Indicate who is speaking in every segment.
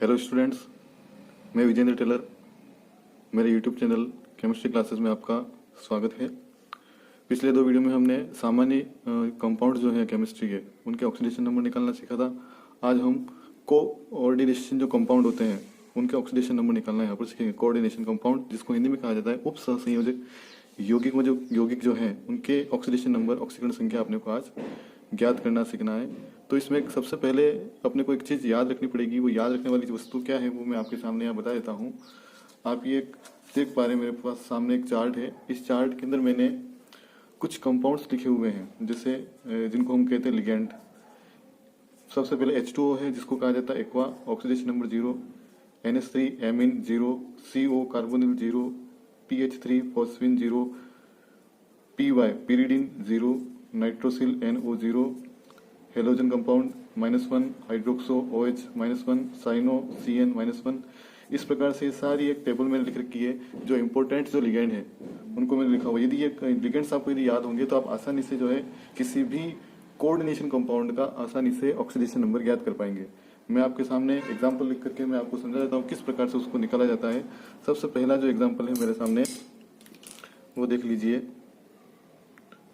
Speaker 1: Hello students, मैं Vijendra Taylor. मेरे YouTube channel chemistry classes में आपका स्वागत है। पिछले दो वीडियो में हमने सामान्य कंपाउंड जो है केमिस्ट्री के उनके ऑक्सीडेशन नंबर निकालना सीखा था। आज हम कोऑर्डिनेशन जो कंपाउंड होते हैं उनके ऑक्सीडेशन नंबर निकालना यहाँ पर सीखेंगे। कोऑर्डिनेशन कंपाउंड जिसको हिंदी में कहा जाता है उप सहसंयोजक यौगिक जो है उनके ऑक्सीडेशन नंबर, ऑक्सीकरण संख्या अपने को आज ज्ञात करना सीखना है। तो इसमें सबसे पहले अपने को एक चीज़ याद रखनी पड़ेगी। वो याद रखने वाली वस्तु क्या है वो मैं आपके सामने यहाँ बता देता हूँ। आप ये देख पा रहे हैं, मेरे पास सामने एक चार्ट है। इस चार्ट के अंदर मैंने कुछ कंपाउंड्स लिखे हुए हैं जैसे जिनको हम कहते हैं लिगेंड। सबसे पहले H2O है जिसको कहा जाता है aqua, oxidation number 0, NH3 amine 0, CO carbonyl 0, PH3 phosphine 0, PY pyridine 0, nitrosyl NO 0, halogen compound -1, hydroxo OH -1, cyano CN -1। इस प्रकार से सारी एक टेबल मैंने लिख रखी है। जो इंपॉर्टेंट जो लिगेंड है उनको मैंने लिखा हुआ। यदि ये लिगेंड्स आपको यदि याद होंगे तो आप आसानी से जो है किसी भी कोऑर्डिनेशन कंपाउंड का आसानी से ऑक्सीडेशन नंबर ज्ञात कर पाएंगे। मैं आपके सामने एग्जाम्पल लिख करके मैं आपको समझा देता हूँ किस प्रकार से उसको निकाला जाता है। सबसे पहला जो एग्जाम्पल है मेरे सामने वो देख लीजिए।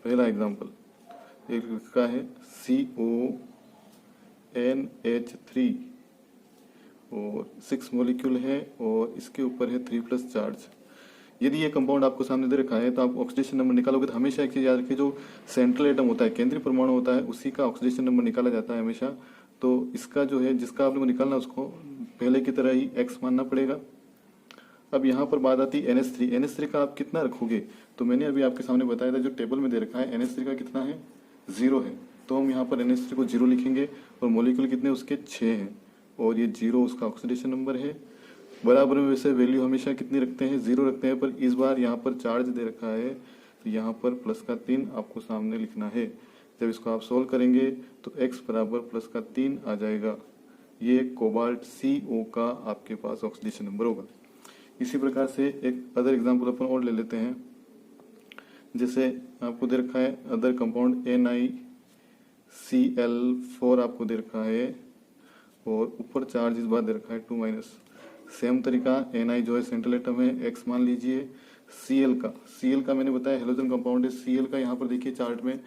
Speaker 1: पहला एग्जाम्पल एक लिखा है CONH3 और 6 मॉलिक्यूल है और इसके ऊपर है 3+ चार्ज। यदि ये कंपाउंड आपको सामने दे रखा है तो आप ऑक्सीडेशन नंबर निकालोगे तो हमेशा एक चीज याद रखिए, जो सेंट्रल एटम होता है, केंद्रीय परमाणु होता है, उसी का ऑक्सीडेशन नंबर निकाला जाता है हमेशा। तो इसका जो है जिसका आपने को निकालना उसको पहले की तरह ही x मानना पड़ेगा। अब यहाँ पर बात आती है NH3 का आप कितना रखोगे। तो मैंने अभी आपके सामने बताया था जो टेबल में दे रखा है NH3 का कितना है, 0 है। तो हम यहाँ पर NH3 को 0 लिखेंगे और मॉलिक्यूल कितने उसके 6 हैं और ये 0 उसका ऑक्सीडेशन नंबर है। बराबर में वैसे वैल्यू हमेशा कितनी रखते हैं, 0 रखते हैं, पर इस बार यहाँ पर चार्ज दे रखा है तो यहाँ पर +3 आपको सामने लिखना है। जब इसको आप सोल्व करेंगे तो x बराबर +3 आ जाएगा। ये कोबाल्ट CO का आपके पास ऑक्सीडेशन नंबर होगा। इसी प्रकार से एक अदर एग्जाम्पल अपन और ले लेते हैं। जैसे आपको दे रखा है अदर कंपाउंड NiCl4 आपको दे रखा है और ऊपर चार्ज इस बार दे रखा है 2-। सेम तरीका Na जो है सेंट्रल एटम है, x मान लीजिए। Cl का मैंने बताया हेलोजन कंपाउंड है। Cl का यहाँ पर देखिए चार्ट में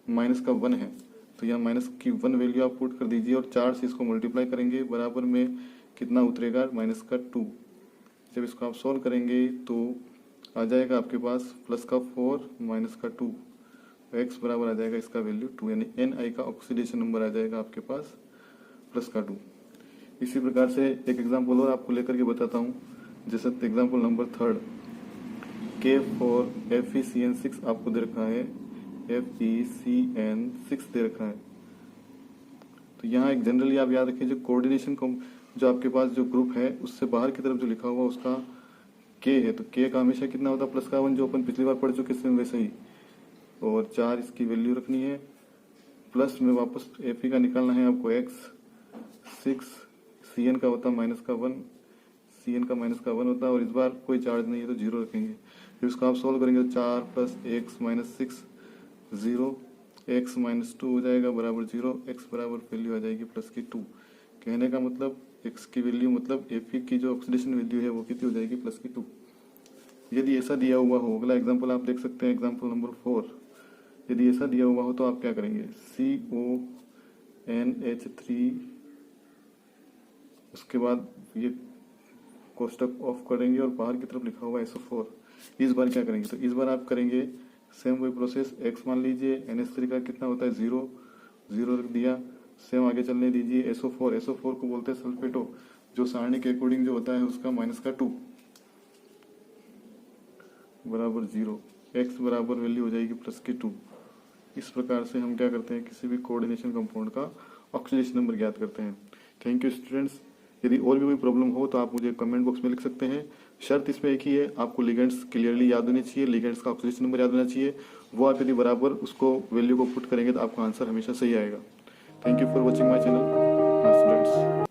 Speaker 1: -1 है तो यहाँ -1 वैल्यू आप पुट कर दीजिए और 4 से इसको मल्टीप्लाई करेंगे, बराबर में कितना उतरेगा, -2। जब इसको आप सॉल्व करेंगे तो आ जाएगा आपके पास +4 -2, x बराबर आ जाएगा इसका वैल्यू 2, यानी Na का ऑक्सीडेशन नंबर आ जाएगा आपके पास +2। इसी प्रकार से एक एग्जांपल और आपको लेकर के बताता हूँ। जैसे एग्जांपल नंबर 3 K4FeCN6 आपको दे रखा है, FeCN6 दे रखा है। तो यहाँ एक जनरली आप याद रखिए जो कोऑर्डिनेशन जो आपके पास जो ग्रुप है उससे बाहर की तरफ जो लिखा हुआ उसका K है, तो K का हमेशा कितना होता है +1, जो अपन पिछली बार पढ़ चुके हैं वैसे ही। और 4 इसकी वैल्यू रखनी है, प्लस में वापस Fe का निकालना है आपको x, 6 Cn का होता है -1, Cn का -1 होता है और इस बार कोई चार्ज नहीं है तो 0 रखेंगे। फिर इसको आप सोल्व करेंगे तो 4 + x -6 0, x -2 हो जाएगा बराबर 0, x बराबर वैल्यू आ जाएगी +2। कहने का मतलब x की वैल्यू मतलब Fe की जो ऑक्सीडेशन वैल्यू है वो कितनी हो जाएगी, +2। यदि ऐसा दिया हुआ हो, अगला एग्जाम्पल आप देख सकते हैं, एग्जाम्पल नंबर 4। यदि ऐसा दिया हुआ हो तो आप क्या करेंगे, CONH3, उसके बाद ये कोष्टक ऑफ करेंगे और बाहर की तरफ लिखा हुआ SO4। इस बार क्या करेंगे, तो इस बार आप करेंगे सेम वही प्रोसेस, x मान लीजिए, NH3 का कितना होता है 0 रख दिया। सेम आगे चलने दीजिए, SO4 को बोलते हैं सल्फेटो, जो सारणी के अकॉर्डिंग जो होता है उसका -2 बराबर 0, x बराबर वैल्यू हो जाएगी +2। इस प्रकार से हम क्या करते हैं, किसी भी कोऑर्डिनेशन कंपाउंड का ऑक्सीडेशन नंबर ज्ञात करते हैं। Thank you students. यदि और भी कोई प्रॉब्लम हो तो आप मुझे कमेंट बॉक्स में लिख सकते हैं। शर्त इसमें एक ही है, आपको लिगेंड्स क्लियरली याद होने चाहिए, लिगेंड्स का ऑक्सीडेशन नंबर याद होना चाहिए। वो आप यदि बराबर उसको वैल्यू को पुट करेंगे तो आपका आंसर हमेशा सही आएगा। Thank you for watching my channel students.